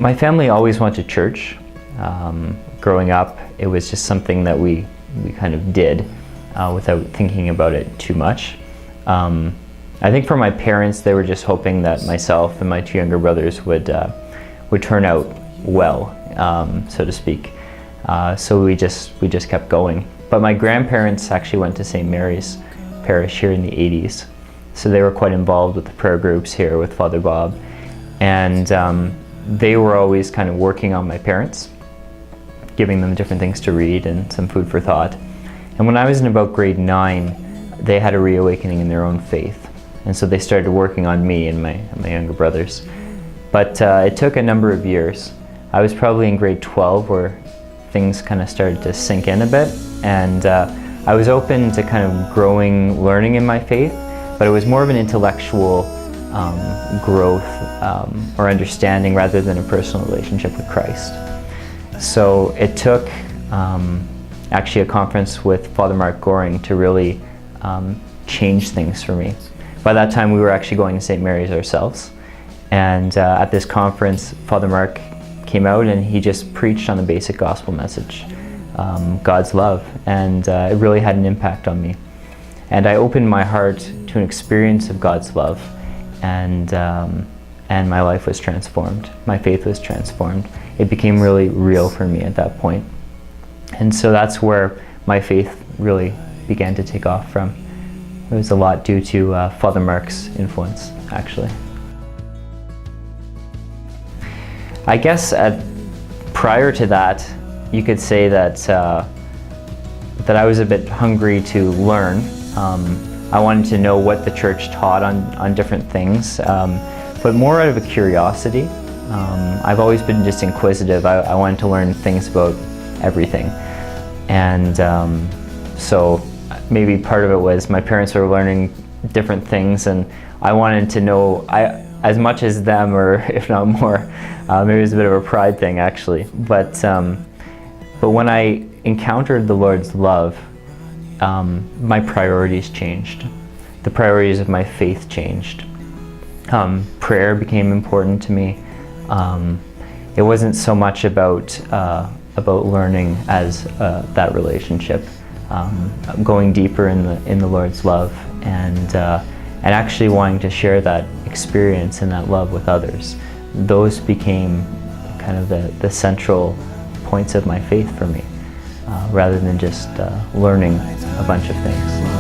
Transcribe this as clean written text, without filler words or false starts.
My family always went to church. Growing up, it was just something that we kind of did without thinking about it too much. I think for my parents, they were just hoping that myself and my two younger brothers would turn out well, so to speak. So we just kept going. But my grandparents actually went to St. Mary's Parish here in the 80s. So they were quite involved with the prayer groups here with Father Bob. And they were always kind of working on my parents, giving them different things to read and some food for thought. And when I was in about grade 9, they had a reawakening in their own faith. And so they started working on me and my younger brothers. But it took a number of years. I was probably in grade 12 where things kind of started to sink in a bit. And I was open to kind of growing, learning in my faith, but it was more of an intellectual growth or understanding rather than a personal relationship with Christ. So it took actually a conference with Father Mark Goring to really change things for me. By that time we were actually going to St. Mary's ourselves, and at this conference Father Mark came out and he just preached on the basic gospel message, God's love, and it really had an impact on me. And I opened my heart to an experience of God's love, and my life was transformed. My faith was transformed. It became really real for me at that point. And so that's where my faith really began to take off from. It was a lot due to Father Mark's influence, actually. I guess prior to that, you could say that I was a bit hungry to learn. I wanted to know what the church taught on different things, but more out of a curiosity. I've always been just inquisitive. I wanted to learn things about everything. And so maybe part of it was my parents were learning different things, and I wanted to know as much as them, or if not more. Maybe it was a bit of a pride thing, actually. But when I encountered the Lord's love, my priorities changed. The priorities of my faith changed. Prayer became important to me. It wasn't so much about learning as that relationship, going deeper in the Lord's love, and actually wanting to share that experience and that love with others. Those became kind of the central points of my faith for me, rather than just learning a bunch of things.